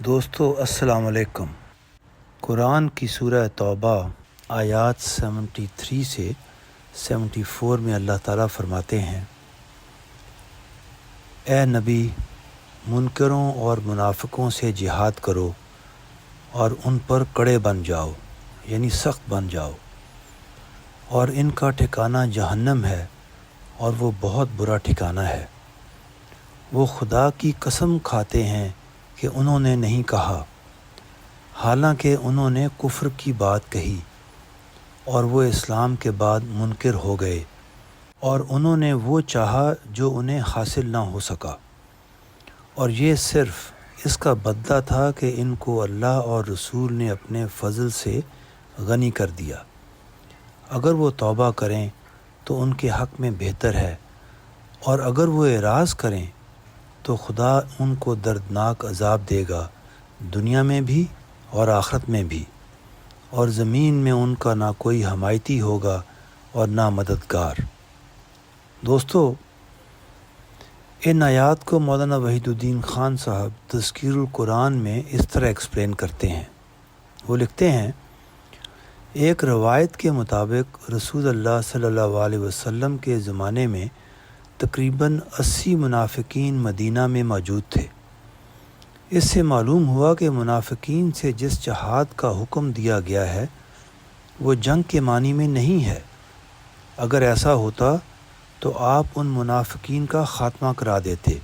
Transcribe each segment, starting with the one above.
دوستو السلام علیکم۔ قرآن کی سورہ توبہ آیات 73 سے 74 میں اللہ تعالیٰ فرماتے ہیں، اے نبی، منکروں اور منافقوں سے جہاد کرو اور ان پر کڑے بن جاؤ، یعنی سخت بن جاؤ، اور ان کا ٹھکانہ جہنم ہے اور وہ بہت برا ٹھکانہ ہے۔ وہ خدا کی قسم کھاتے ہیں کہ انہوں نے نہیں کہا، حالانکہ انہوں نے کفر کی بات کہی اور وہ اسلام کے بعد منکر ہو گئے، اور انہوں نے وہ چاہا جو انہیں حاصل نہ ہو سکا، اور یہ صرف اس کا بدلہ تھا کہ ان کو اللہ اور رسول نے اپنے فضل سے غنی کر دیا۔ اگر وہ توبہ کریں تو ان کے حق میں بہتر ہے، اور اگر وہ اعراض کریں تو خدا ان کو دردناک عذاب دے گا، دنیا میں بھی اور آخرت میں بھی، اور زمین میں ان کا نہ کوئی حمایتی ہوگا اور نہ مددگار۔ دوستو، ان آیات کو مولانا وحید الدین خان صاحب تذکیر القرآن میں اس طرح ایکسپلین کرتے ہیں۔ وہ لکھتے ہیں، ایک روایت کے مطابق رسول اللہ صلی اللہ علیہ وسلم کے زمانے میں تقریباً 80 منافقین مدینہ میں موجود تھے۔ اس سے معلوم ہوا کہ منافقین سے جس جہاد کا حکم دیا گیا ہے وہ جنگ کے معنی میں نہیں ہے۔ اگر ایسا ہوتا تو آپ ان منافقین کا خاتمہ کرا دیتے۔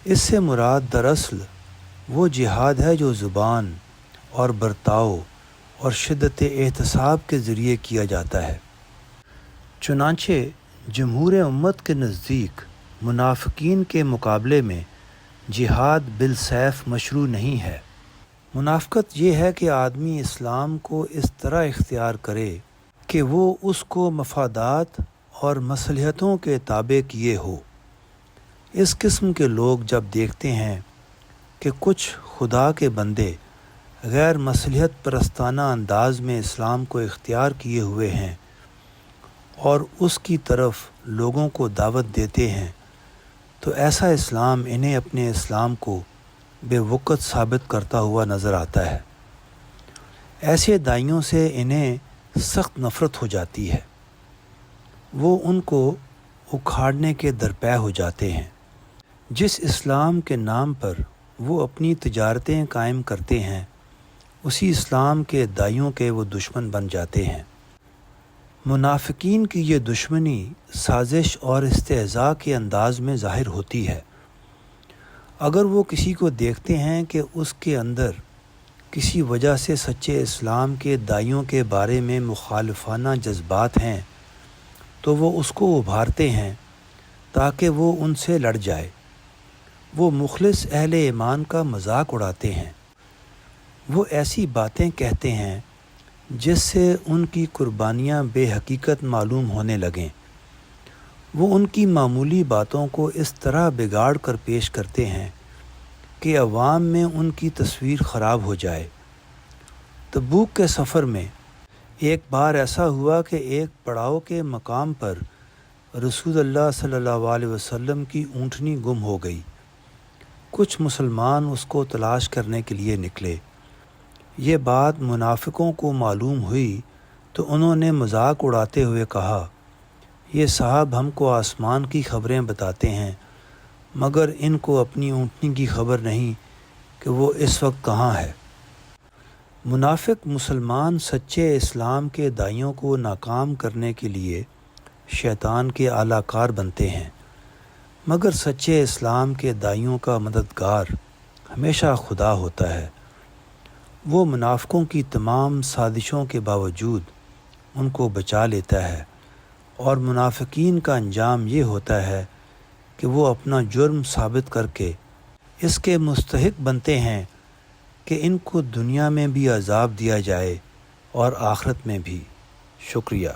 اس سے مراد دراصل وہ جہاد ہے جو زبان اور برتاؤ اور شدت احتساب کے ذریعے کیا جاتا ہے۔ چنانچہ جمہور امت کے نزدیک منافقین کے مقابلے میں جہاد بالسیف مشروع نہیں ہے۔ منافقت یہ ہے کہ آدمی اسلام کو اس طرح اختیار کرے کہ وہ اس کو مفادات اور مصلحتوں کے تابع کیے ہو۔ اس قسم کے لوگ جب دیکھتے ہیں کہ کچھ خدا کے بندے غیر مصلحت پرستانہ انداز میں اسلام کو اختیار کیے ہوئے ہیں اور اس کی طرف لوگوں کو دعوت دیتے ہیں، تو ایسا اسلام انہیں اپنے اسلام کو بے وقت ثابت کرتا ہوا نظر آتا ہے۔ ایسے دائیوں سے انہیں سخت نفرت ہو جاتی ہے۔ وہ ان کو اکھاڑنے کے درپے ہو جاتے ہیں۔ جس اسلام کے نام پر وہ اپنی تجارتیں قائم کرتے ہیں، اسی اسلام کے دائیوں کے وہ دشمن بن جاتے ہیں۔ منافقین کی یہ دشمنی سازش اور استہزاء کے انداز میں ظاہر ہوتی ہے۔ اگر وہ کسی کو دیکھتے ہیں کہ اس کے اندر کسی وجہ سے سچے اسلام کے دائیوں کے بارے میں مخالفانہ جذبات ہیں تو وہ اس کو ابھارتے ہیں تاکہ وہ ان سے لڑ جائے۔ وہ مخلص اہل ایمان کا مذاق اڑاتے ہیں۔ وہ ایسی باتیں کہتے ہیں جس سے ان کی قربانیاں بے حقیقت معلوم ہونے لگیں۔ وہ ان کی معمولی باتوں کو اس طرح بگاڑ کر پیش کرتے ہیں کہ عوام میں ان کی تصویر خراب ہو جائے۔ تبوک کے سفر میں ایک بار ایسا ہوا کہ ایک پڑاؤ کے مقام پر رسول اللہ صلی اللہ علیہ وسلم کی اونٹنی گم ہو گئی۔ کچھ مسلمان اس کو تلاش کرنے کے لیے نکلے۔ یہ بات منافقوں کو معلوم ہوئی تو انہوں نے مذاق اڑاتے ہوئے کہا، یہ صاحب ہم کو آسمان کی خبریں بتاتے ہیں، مگر ان کو اپنی اونٹنی کی خبر نہیں کہ وہ اس وقت کہاں ہے۔ منافق مسلمان سچے اسلام کے دائیوں کو ناکام کرنے کے لیے شیطان کے اعلیٰ کار بنتے ہیں، مگر سچے اسلام کے دائیوں کا مددگار ہمیشہ خدا ہوتا ہے۔ وہ منافقوں کی تمام سازشوں کے باوجود ان کو بچا لیتا ہے، اور منافقین کا انجام یہ ہوتا ہے کہ وہ اپنا جرم ثابت کر کے اس کے مستحق بنتے ہیں کہ ان کو دنیا میں بھی عذاب دیا جائے اور آخرت میں بھی۔ شکریہ۔